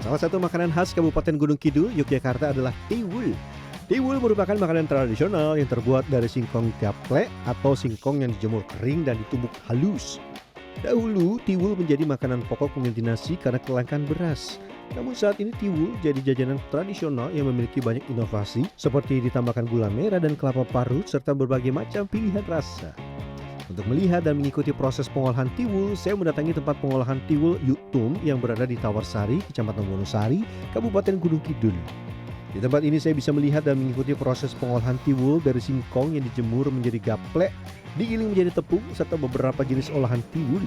Salah satu makanan khas Kabupaten Gunung Kidul, Yogyakarta adalah tiwul. Tiwul merupakan makanan tradisional yang terbuat dari singkong gaplek atau singkong yang dijemur kering dan ditumbuk halus. Dahulu, tiwul menjadi makanan pokok pengganti nasi karena kelangkaan beras. Namun saat ini tiwul jadi jajanan tradisional yang memiliki banyak inovasi seperti ditambahkan gula merah dan kelapa parut serta berbagai macam pilihan rasa. Untuk melihat dan mengikuti proses pengolahan tiwul, saya mendatangi tempat pengolahan tiwul Yuktum yang berada di Tawarsari, Kecamatan Wonosari, Kabupaten Gunung Kidul. Di tempat ini saya bisa melihat dan mengikuti proses pengolahan tiwul dari singkong yang dijemur menjadi gaplek, digiling menjadi tepung, serta beberapa jenis olahan tiwul.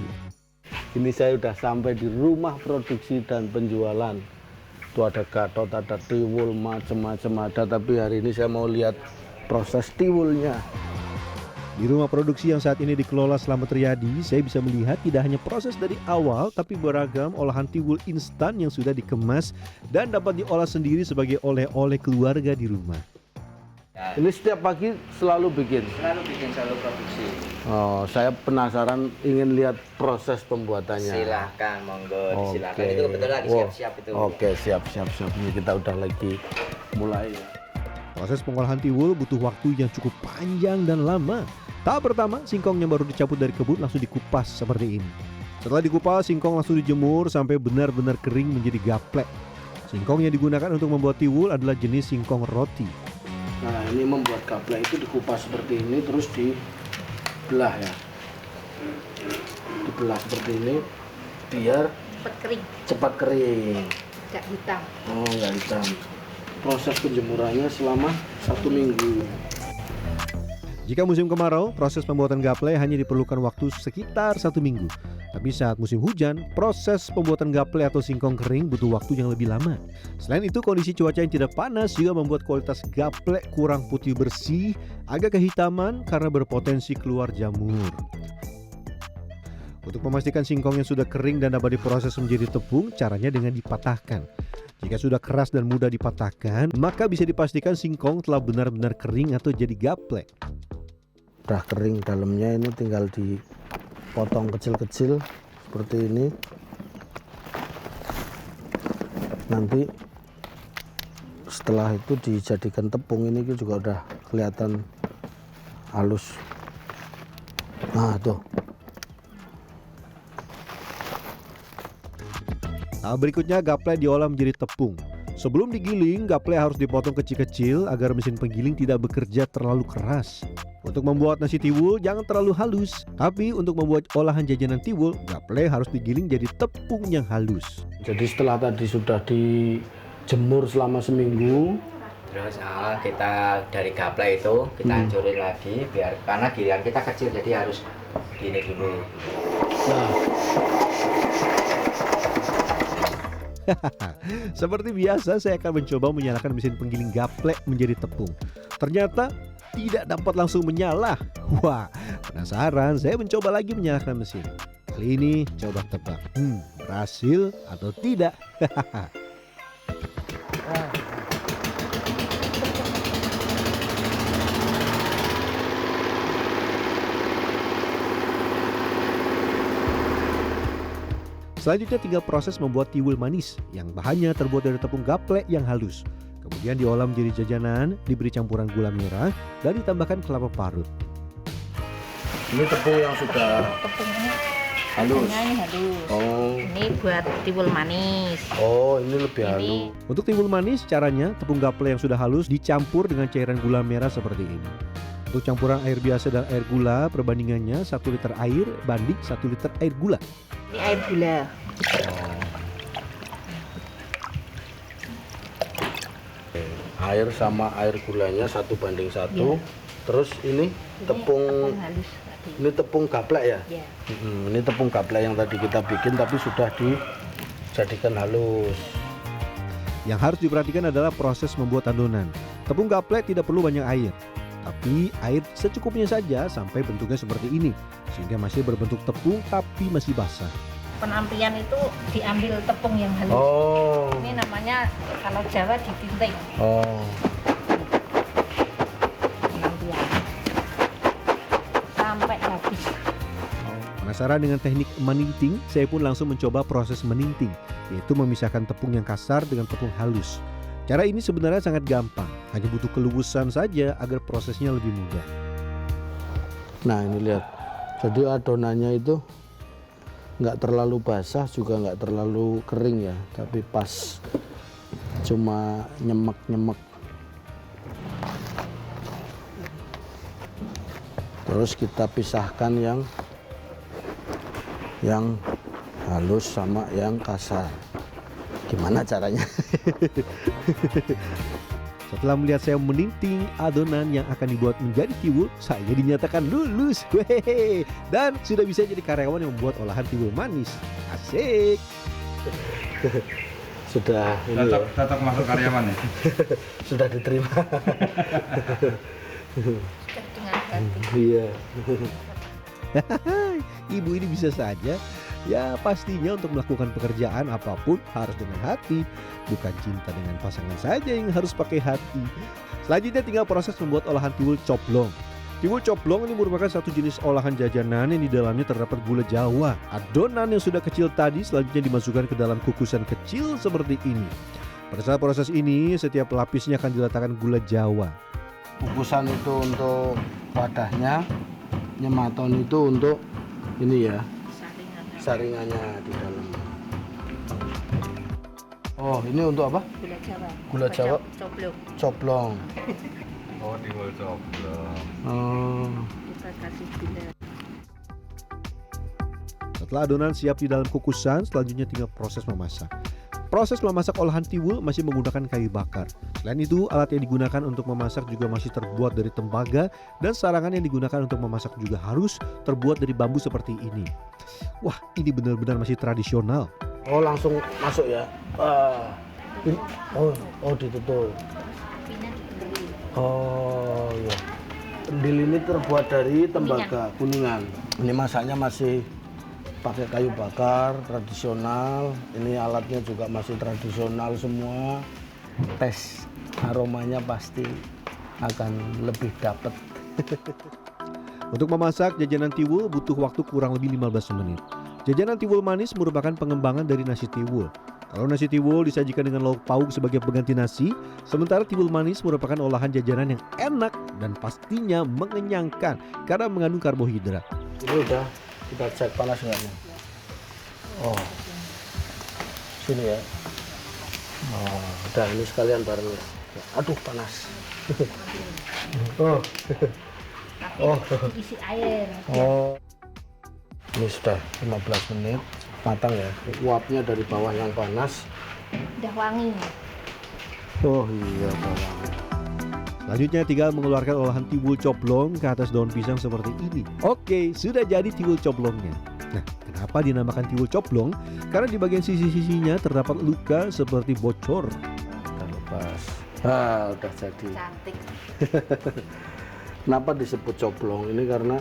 Ini saya sudah sampai di rumah produksi dan penjualan. Itu ada gatot, ada tiwul, macam-macam ada. Tapi hari ini saya mau lihat proses tiwulnya. Di rumah produksi yang saat ini dikelola Slamet Riyadi, saya bisa melihat tidak hanya proses dari awal, tapi beragam olahan tiwul instan yang sudah dikemas dan dapat diolah sendiri sebagai oleh-oleh keluarga di rumah. Ini setiap pagi selalu bikin? Selalu produksi. Oh, saya penasaran ingin lihat proses pembuatannya. Silahkan, monggo, silakan. Oke. Itu kebetulan lagi siap-siap itu. Oke, siap. Ini kita udah lagi mulai. Proses pengolahan tiwul butuh waktu yang cukup panjang dan lama. Tahap pertama, singkong yang baru dicabut dari kebun langsung dikupas seperti ini. Setelah dikupas, singkong langsung dijemur sampai benar-benar kering menjadi gaplek. Singkong yang digunakan untuk membuat tiwul adalah jenis singkong roti. Nah, ini membuat gaplek itu dikupas seperti ini, terus dibelah ya. Dibelah seperti ini, biar cepat kering. Nggak hitam. Oh, nggak hitam. Proses penjemurannya selama 1 minggu. Jika musim kemarau, proses pembuatan gaplek hanya diperlukan waktu sekitar 1 minggu. Tapi saat musim hujan, proses pembuatan gaplek atau singkong kering butuh waktu yang lebih lama. Selain itu, kondisi cuaca yang tidak panas juga membuat kualitas gaplek kurang putih bersih, agak kehitaman karena berpotensi keluar jamur. Untuk memastikan singkong yang sudah kering dan dapat diproses menjadi tepung, caranya dengan dipatahkan. Jika sudah keras dan mudah dipatahkan, maka bisa dipastikan singkong telah benar-benar kering atau jadi gaplek. Udah kering dalamnya, ini tinggal dipotong kecil-kecil seperti ini. Nanti setelah itu dijadikan tepung, ini juga udah kelihatan halus. Nah, tuh. Tahap berikutnya, gaplek diolah menjadi tepung. Sebelum digiling, gaplek harus dipotong kecil-kecil agar mesin penggiling tidak bekerja terlalu keras. Untuk membuat nasi tiwul jangan terlalu halus, tapi untuk membuat olahan jajanan tiwul, gaplek harus digiling jadi tepung yang halus. Jadi setelah tadi sudah dijemur selama seminggu, Terus kita dari gaplek itu kita hancurin lagi biar karena giliran kita kecil jadi harus gini dulu. nah, Seperti biasa, saya akan mencoba menyalakan mesin penggiling gaplek menjadi tepung. Ternyata tidak dapat langsung menyala. Wah, penasaran, saya mencoba lagi menyalakan mesin. Kali ini coba tebak, berhasil atau tidak? Selanjutnya tinggal proses membuat tiwul manis yang bahannya terbuat dari tepung gaplek yang halus. Kemudian diolah menjadi jajanan, diberi campuran gula merah, dan ditambahkan kelapa parut. ini tepung yang sudah Tepungnya halus. ini halus. Oh, Ini buat tiwul manis. oh, ini lebih Ini halus. Untuk tiwul manis, caranya tepung gaplek yang sudah halus dicampur dengan cairan gula merah seperti ini. Untuk campuran air biasa dan air gula, perbandingannya 1 liter air banding 1 liter air gula. ini air gula. Air sama air gulanya 1:1. Iya. Terus ini tepung, halus. ini tepung gaplek ya? Ya. Ini tepung gaplek yang tadi kita bikin tapi sudah dijadikan halus. Yang harus diperhatikan adalah proses membuat adonan. Tepung gaplek tidak perlu banyak air, tapi air secukupnya saja sampai bentuknya seperti ini, sehingga masih berbentuk tepung tapi masih basah. Penampian itu diambil tepung yang halus. Oh. Ini namanya kalau Jawa ditinting. Oh. Penampian sampai habis. Penasaran dengan teknik meninting? Saya pun langsung mencoba proses meninting. yaitu memisahkan tepung yang kasar dengan tepung halus. Cara ini sebenarnya sangat gampang, hanya butuh keluasan saja agar prosesnya lebih mudah. Nah ini lihat, jadi adonannya itu nggak terlalu basah juga nggak terlalu kering ya, tapi pas, cuma nyemek-nyemek. Terus kita pisahkan yang halus sama yang kasar. Gimana caranya? Setelah melihat saya meninting adonan yang akan dibuat menjadi tiwul, saya dinyatakan lulus. Wehehe. Dan sudah bisa jadi karyawan yang membuat olahan tiwul manis. Asik. Sudah ini ya, Tetap masuk karyawan ya. sudah diterima. Sudah dengan hati. Iya. Ibu ini bisa saja. Ya pastinya untuk melakukan pekerjaan apapun harus dengan hati. Bukan cinta dengan pasangan saja yang harus pakai hati. Selanjutnya tinggal proses membuat olahan tiwul coblong. Tiwul coblong ini merupakan satu jenis olahan jajanan yang di dalamnya terdapat gula Jawa. Adonan yang sudah kecil tadi selanjutnya dimasukkan ke dalam kukusan kecil seperti ini. Pada saat proses ini, setiap lapisnya akan diletakkan gula Jawa. Kukusan itu untuk wadahnya, nyematon itu untuk ini ya, saringannya di dalam. Oh, ini untuk apa? Gula Jawa. Gula Jawa. Coblong. Coblong. Oh, tiwul coblong. Oh. Kita kasih gula. Setelah adonan siap di dalam kukusan, selanjutnya tinggal proses memasak. Proses memasak olahan tiwul masih menggunakan kayu bakar. Selain itu, alat yang digunakan untuk memasak juga masih terbuat dari tembaga dan sarangan yang digunakan untuk memasak juga harus terbuat dari bambu seperti ini. Wah, ini benar-benar masih tradisional. Oh, langsung masuk ya. Oh, ditutup. Apinya diberi. Oh, iya. Pendil ini terbuat dari tembaga kuningan. Ini masaknya masih pakai kayu bakar tradisional. Ini alatnya juga masih tradisional semua. Tes aromanya pasti akan lebih dapat. Untuk memasak jajanan tiwul butuh waktu kurang lebih 15 menit. Jajanan tiwul manis merupakan pengembangan dari nasi tiwul. Kalau nasi tiwul disajikan dengan lauk pauk sebagai pengganti nasi, sementara tiwul manis merupakan olahan jajanan yang enak dan pastinya mengenyangkan karena mengandung karbohidrat. Ini udah kita cek panas enggaknya. Oh, sini ya. Oh, udah ini sekalian bareng ya. Aduh panas. Oh, Tapi diisi air. oh. Ini sudah 15 menit matang ya. Uapnya dari bawah yang panas. Udah wangi. Oh iya bawang. Selanjutnya tinggal mengeluarkan olahan tiwul coblong ke atas daun pisang seperti ini. Oke, sudah jadi tiwul coblongnya. Nah, kenapa dinamakan tiwul coblong? Karena di bagian sisi-sisinya terdapat luka seperti bocor. Kita lepas. Ah, udah jadi. Cantik. Kenapa disebut coblong? Ini karena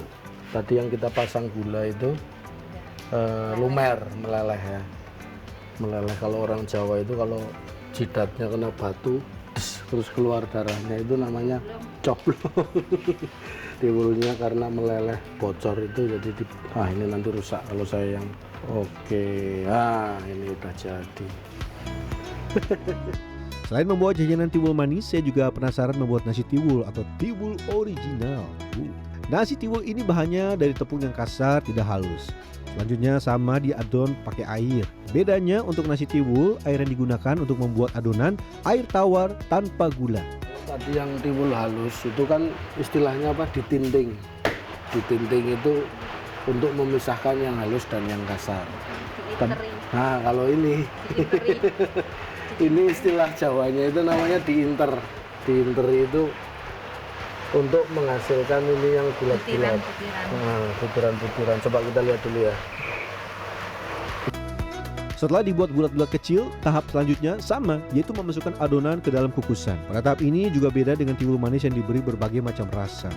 tadi yang kita pasang gula itu lumer, meleleh ya. Meleleh. Kalau orang Jawa itu kalau jidatnya kena batu terus keluar darahnya itu namanya coblong. Tiwulnya karena meleleh bocor itu jadi ini nanti rusak kalau saya yang oke. Ini udah jadi. Selain membuat jajanan tiwul manis, saya juga penasaran membuat nasi tiwul atau tiwul original. Nasi tiwul ini bahannya dari tepung yang kasar, tidak halus. Selanjutnya sama diadon pakai air. Bedanya untuk nasi tiwul, air yang digunakan untuk membuat adonan air tawar tanpa gula. Tadi yang tiwul halus itu kan istilahnya apa? Ditinting. Ditinting itu untuk memisahkan yang halus dan yang kasar. Diiteri. Nah kalau ini Diiteri. ini istilah Jawanya itu namanya diinter. Diinter itu untuk menghasilkan ini yang bulat-bulat. Butiran-butiran. Nah, butiran-butiran. Coba kita lihat dulu ya. Setelah dibuat bulat-bulat kecil, tahap selanjutnya sama, yaitu memasukkan adonan ke dalam kukusan. Pada tahap ini juga beda dengan tiwul manis yang diberi berbagai macam rasa.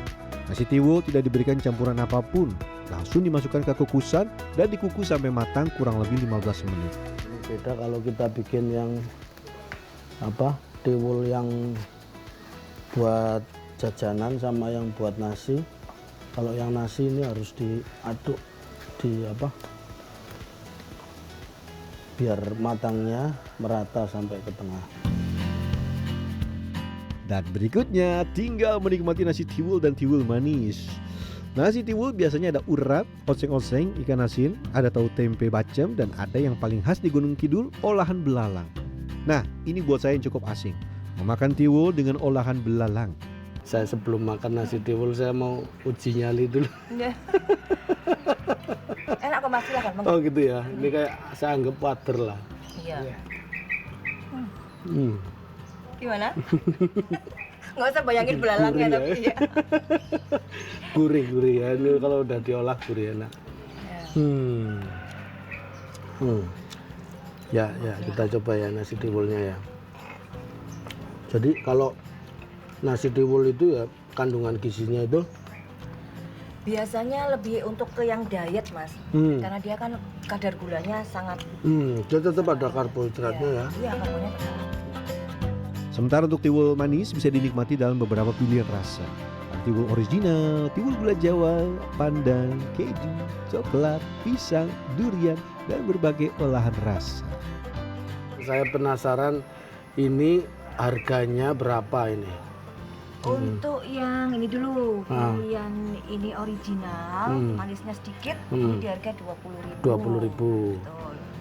Nasi tiwul tidak diberikan campuran apapun, langsung dimasukkan ke kukusan dan dikukus sampai matang kurang lebih 15 menit. Ini beda kalau kita bikin yang tiwul yang buat jajanan sama yang buat nasi. Kalau yang nasi ini harus diaduk biar matangnya merata sampai ke tengah. Dan berikutnya tinggal menikmati nasi tiwul dan tiwul manis. Nasi tiwul biasanya ada urap, oseng-oseng, ikan asin, ada tahu tempe bacem, dan ada yang paling khas di Gunung Kidul, olahan belalang. Nah, ini buat saya yang cukup asing, memakan tiwul dengan olahan belalang. Saya sebelum makan nasi tiwul saya mau uji nyali dulu. Enak kok Mas, silahkan. Oh gitu ya, ini kayak saya anggap water lah. Iya. Gimana? Nggak usah bayangin belalangnya Gurih ya. tapi ya. Gurih ya, ini kalau udah diolah gurih enak. Ya, kita coba ya nasi tiwulnya ya. Jadi kalau nasi tiwul itu ya kandungan gizinya itu Biasanya lebih untuk ke yang diet Mas, karena dia kan kadar gulanya sangat. dia tetap ada karbohidratnya ya. Iya, karbonya. Sementara untuk tiwul manis bisa dinikmati dalam beberapa pilihan rasa. Ada tiwul original, tiwul gula Jawa, pandan, keju, coklat, pisang, durian, dan berbagai olahan rasa. Saya penasaran ini harganya berapa ini? Untuk yang ini dulu, yang ini original, manisnya sedikit, ini di harga 20.000. 20.000. Betul.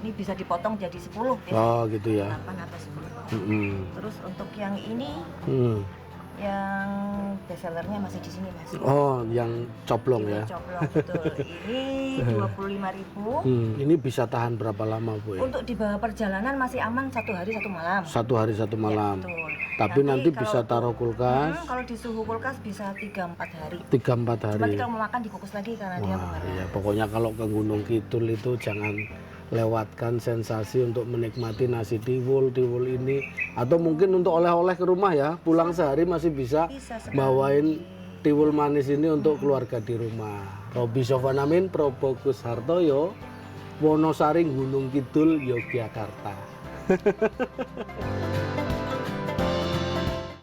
Ini bisa dipotong jadi 10. Oh gitu ya. 8 atau 10. Mm-mm. Terus untuk yang ini, yang best sellernya masih di sini Mas. Oh, yang coblong Ini ya. coblong, betul. Ini 25.000. Ini bisa tahan berapa lama Bu ya? Untuk di bawah perjalanan masih aman 1 hari 1 malam. 1 hari 1 malam. Ya, betul. Tapi nanti kalau bisa taruh kulkas kalau di suhu kulkas bisa 3-4 hari. 3-4 hari. Cuma kalau mau makan dikukus lagi karena dia Wah, mengering. iya, pokoknya kalau ke Gunung Kidul itu jangan lewatkan sensasi untuk menikmati nasi tiwul ini, atau mungkin untuk oleh-oleh ke rumah ya, pulang sehari masih bisa Bisa sekali. bawain tiwul manis ini untuk keluarga di rumah. Roby Sofwan Amin, Probokus Hartoyo, Wonosari, Gunung Kidul, Yogyakarta.